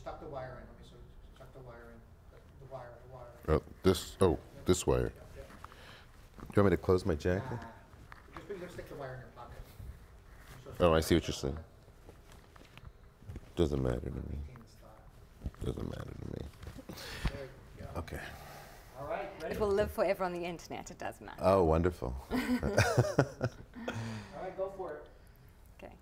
stuck the wire in. Let me stuck the wire in. The wire. This wire. Yeah. Do you want me to close my jacket? Just stick the wire in your pocket. Oh, I see what you're saying. Doesn't matter to me. Doesn't matter to me. There you go. Okay. All right, ready? It will live forever on the internet, it doesn't matter. Oh, wonderful. All right, go for it. Okay.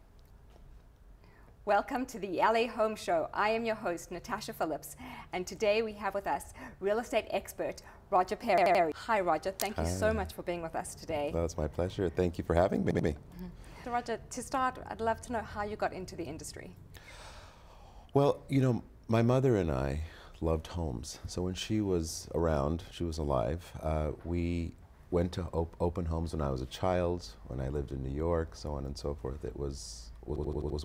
Welcome to the LA Home Show. I am your host, Natasha Phillips, and today we have with us real estate expert, Roger Perry. Hi, Roger. Thank you so much for being with us today. That's my pleasure. Thank you for having me. So, Roger, to start, I'd love to know how you got into the industry. Well, you know, my mother and I loved homes. So when she was around, she was alive, we went to open homes when I was a child, when I lived in New York, so on and so forth. It was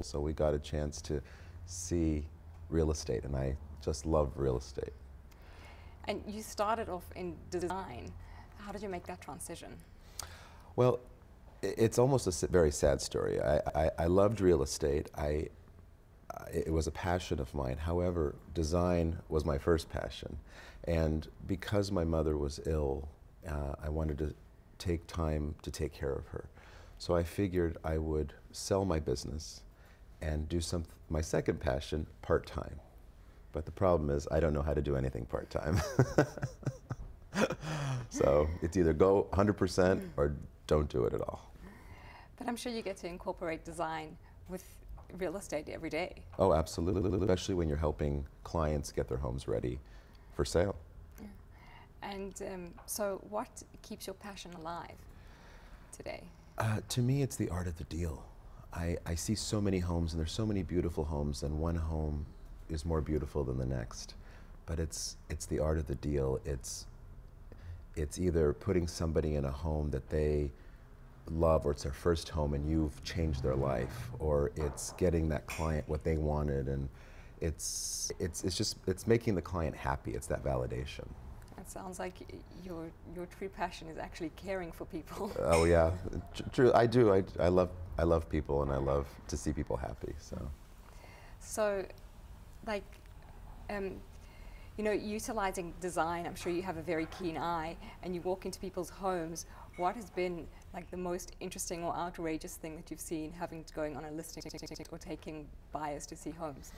so we got a chance to see real estate, and I just love real estate. And you started off in design. How did you make that transition? Well, it's almost a very sad story. I loved real estate. It was a passion of mine. However, design was my first passion. And because my mother was ill, I wanted to take time to take care of her. So I figured I would sell my business and do my second passion part-time. But the problem is I don't know how to do anything part-time. So it's either go 100% or don't do it at all. But I'm sure you get to incorporate design with real estate every day. Oh, absolutely, especially when you're helping clients get their homes ready for sale. Yeah. And so what keeps your passion alive today? To me, it's the art of the deal. I see so many homes, and there's so many beautiful homes, and one home is more beautiful than the next. But it's the art of the deal. It's either putting somebody in a home that they love, or it's their first home and you've changed their life, or it's getting that client what they wanted, and it's making the client happy. It's that validation. It sounds like your true passion is actually caring for people. Oh yeah, true. I do. I love people, and I love to see people happy. So, like, you know, utilizing design, I'm sure you have a very keen eye, and you walk into people's homes. What has been like the most interesting or outrageous thing that you've seen going on a listing or taking buyers to see homes?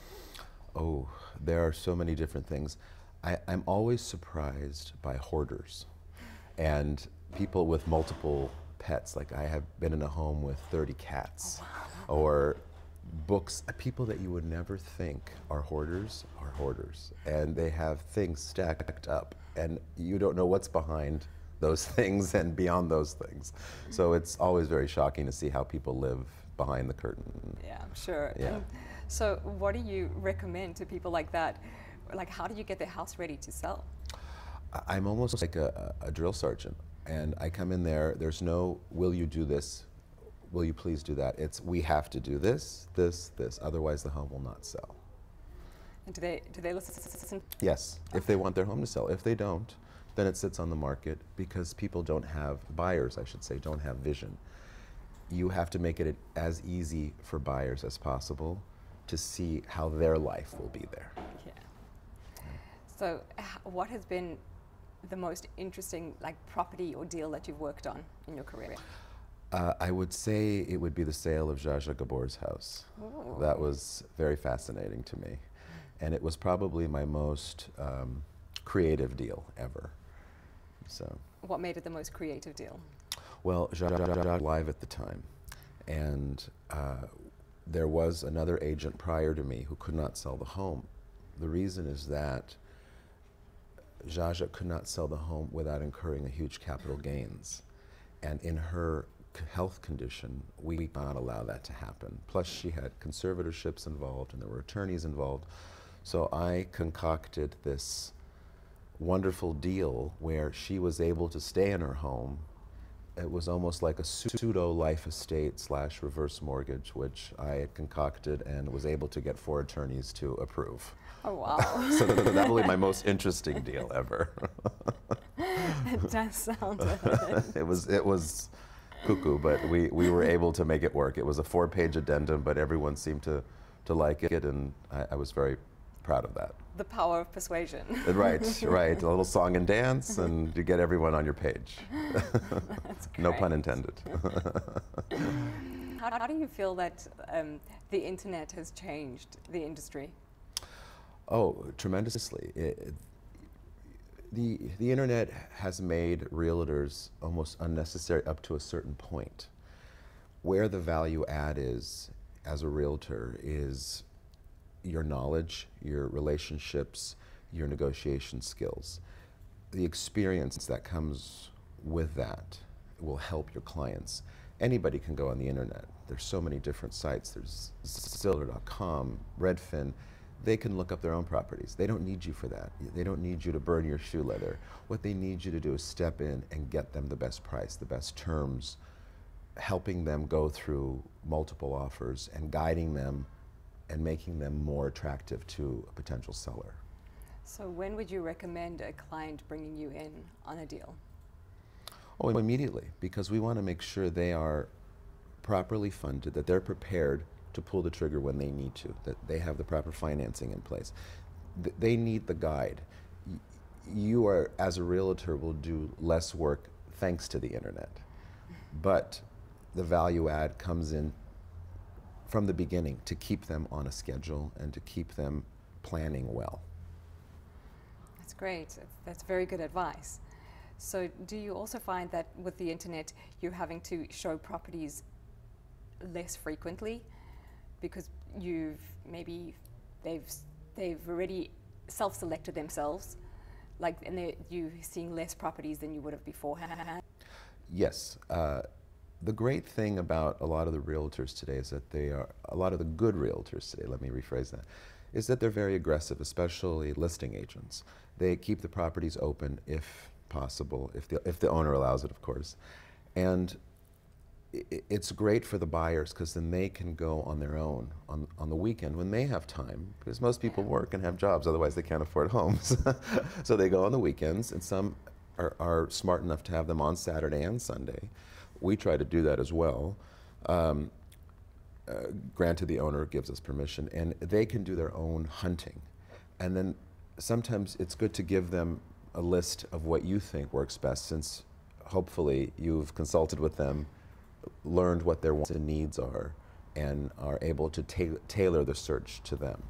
Oh, there are so many different things. I'm always surprised by hoarders and people with multiple pets. Like I have been in a home with 30 cats. Oh, wow. Or books. People that you would never think are hoarders. And they have things stacked up, and you don't know what's behind those things and beyond those things. So it's always very shocking to see how people live behind the curtain. Yeah, I'm sure. Yeah. So what do you recommend to people like that? Like, how do you get their house ready to sell? I'm almost like a drill sergeant, and I come in there, there's no, will you do this? Will you please do that? It's, we have to do this, otherwise the home will not sell. And do they listen? Yes, if they want their home to sell. If they don't, then it sits on the market, because people don't have, buyers I should say, don't have vision. You have to make it as easy for buyers as possible to see how their life will be there. Yeah. So what has been the most interesting property or deal that you've worked on in your career? I would say it would be the sale of Zsa Zsa Gabor's house. Ooh. That was very fascinating to me. And it was probably my most creative deal ever. So. What made it the most creative deal? Well, Zsa was live at the time, and there was another agent prior to me who could not sell the home. The reason is that Zsa Zsa could not sell the home without incurring a huge capital gains. And in her health condition, we could not allow that to happen. Plus, she had conservatorships involved, and there were attorneys involved. So I concocted this wonderful deal where she was able to stay in her home. It was almost like a pseudo life estate / reverse mortgage, which I had concocted and was able to get 4 attorneys to approve. Oh, wow. So that will be my most interesting deal ever. It does sound it was cuckoo, but we were able to make it work. It was a 4-page addendum, but everyone seemed to like it, and I was very proud of that. The power of persuasion. Right, right. A little song and dance, and you get everyone on your page. That's No great. pun intended. How do you feel that the internet has changed the industry? Oh, tremendously. The internet has made realtors almost unnecessary up to a certain point. Where the value add is, as a realtor, is your knowledge, your relationships, your negotiation skills. The experience that comes with that will help your clients. Anybody can go on the internet. There's so many different sites. There's Zillow.com, Redfin. They can look up their own properties. They don't need you for that. They don't need you to burn your shoe leather. What they need you to do is step in and get them the best price, the best terms, helping them go through multiple offers and guiding them and making them more attractive to a potential seller. So when would you recommend a client bringing you in on a deal? Oh, immediately, because we want to make sure they are properly funded, that they're prepared to pull the trigger when they need to, that they have the proper financing in place. They need the guide. You are, as a realtor, will do less work thanks to the internet, but the value add comes in from the beginning to keep them on a schedule and to keep them planning well. That's great. That's very good advice. So do you also find that with the internet you're having to show properties less frequently because they've already self-selected themselves, and you're seeing less properties than you would have beforehand? Yes. The great thing about a lot of the realtors today is that a lot of the good realtors today, let me rephrase that, is that they're very aggressive, especially listing agents. They keep the properties open if possible, if the owner allows it, of course. And it's great for the buyers because then they can go on their own on the weekend when they have time, because most people work and have jobs, otherwise they can't afford homes. So they go on the weekends, and some are smart enough to have them on Saturday and Sunday. We try to do that as well. Granted, the owner gives us permission, and they can do their own hunting. And then sometimes it's good to give them a list of what you think works best, since hopefully you've consulted with them, learned what their wants and needs are, and are able to tailor the search to them.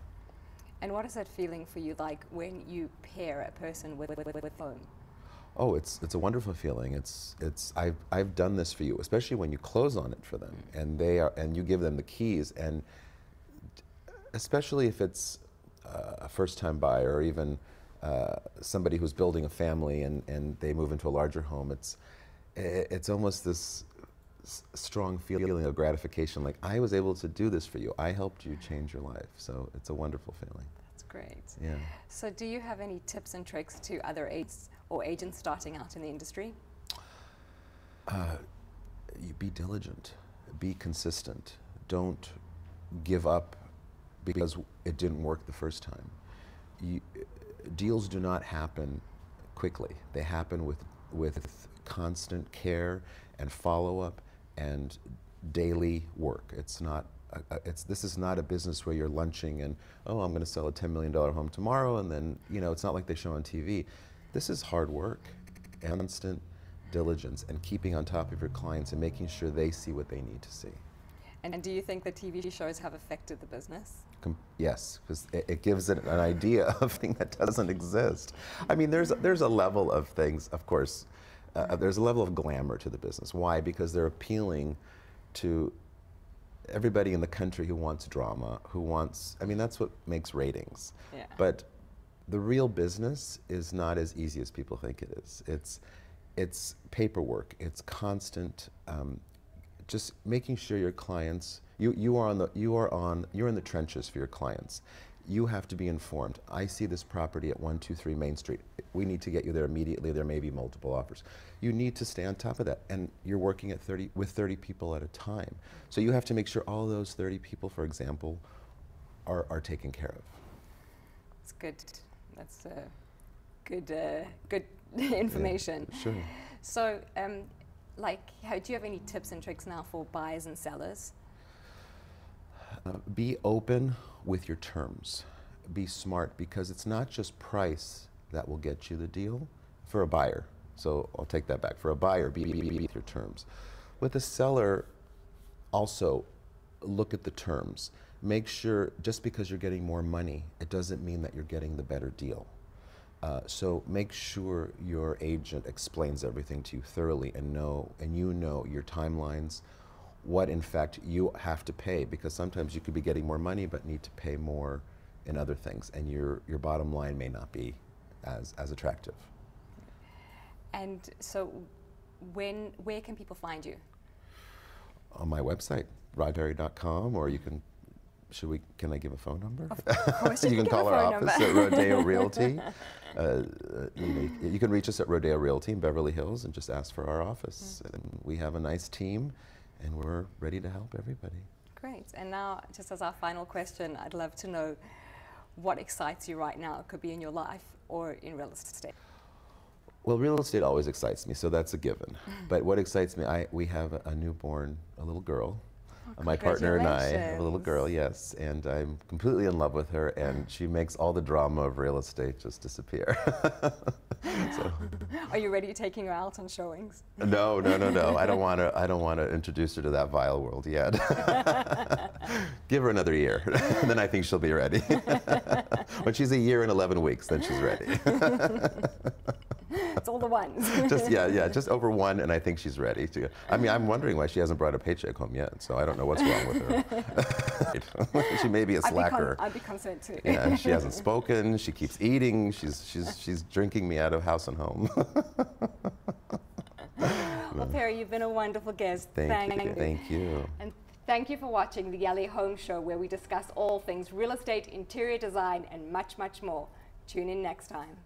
And what is that feeling for you like when you pair a person with home? Oh, it's a wonderful feeling. I've done this for you, especially when you close on it for them, and you give them the keys, and especially if it's a first-time buyer or even somebody who's building a family and they move into a larger home. It's almost this strong feeling of gratification, like I was able to do this for you. I helped you change your life. So it's a wonderful feeling. That's great. Yeah. So do you have any tips and tricks to other agents or agents starting out in the industry? You be diligent, be consistent. Don't give up because it didn't work the first time. Deals do not happen quickly. They happen with constant care and follow-up and daily work. This is not a business where you're lunching and, oh, I'm going to sell a $10 million home tomorrow, and then, it's not like they show on TV. This is hard work, constant diligence, and keeping on top of your clients and making sure they see what they need to see. And do you think the TV shows have affected the business? Yes, because it gives it an idea of thing that doesn't exist. I mean, there's a level of things, of course, there's a level of glamour to the business. Why? Because they're appealing to everybody in the country who wants drama, that's what makes ratings. Yeah. But the real business is not as easy as people think it is. It's paperwork. It's constant, just making sure your clients. You're in the trenches for your clients. You have to be informed. I see this property at 123 Main Street. We need to get you there immediately. There may be multiple offers. You need to stay on top of that, and you're working with 30 people at a time. So you have to make sure all those 30 people, for example, are taken care of. It's good. That's good information. Yeah, sure. So, do you have any tips and tricks now for buyers and sellers? Be open with your terms. be smart, because it's not just price that will get you the deal for a buyer. So I'll take that back. For a buyer, be with your terms. With a seller, also look at the terms. Make sure, just because you're getting more money, it doesn't mean that you're getting the better deal. So make sure your agent explains everything to you thoroughly, and you know your timelines, what in fact you have to pay, because sometimes you could be getting more money but need to pay more in other things, and your bottom line may not be as attractive. And so where can people find you? On my website, rodberry.com, or you can, can I give a phone number? Of course you can give call a our phone office number. at Rodeo Realty. You can reach us at Rodeo Realty in Beverly Hills and just ask for our office. And we have a nice team, and we're ready to help everybody. Great. And now, just as our final question, I'd love to know what excites you right now. It could be in your life or in real estate. Well, real estate always excites me, so that's a given. But what excites me, we have a newborn, a little girl. Oh, my partner and I have a little girl, yes, and I'm completely in love with her, and she makes all the drama of real estate just disappear. So. Are you ready taking her out on showings? No. I don't want to introduce her to that vile world yet. Give her another year, and then I think she'll be ready. When she's a year and 11 weeks, then she's ready. It's all the ones. Just over one, and I think she's ready to. I mean, I'm wondering why she hasn't brought a paycheck home yet, so I don't know what's wrong with her. She may be a slacker. I'd be concerned too. Yeah, she hasn't spoken. She keeps eating. She's drinking me out of house and home. Well, Perry, you've been a wonderful guest. Thank you. And thank you for watching the LA Home Show, where we discuss all things real estate, interior design, and much, much more. Tune in next time.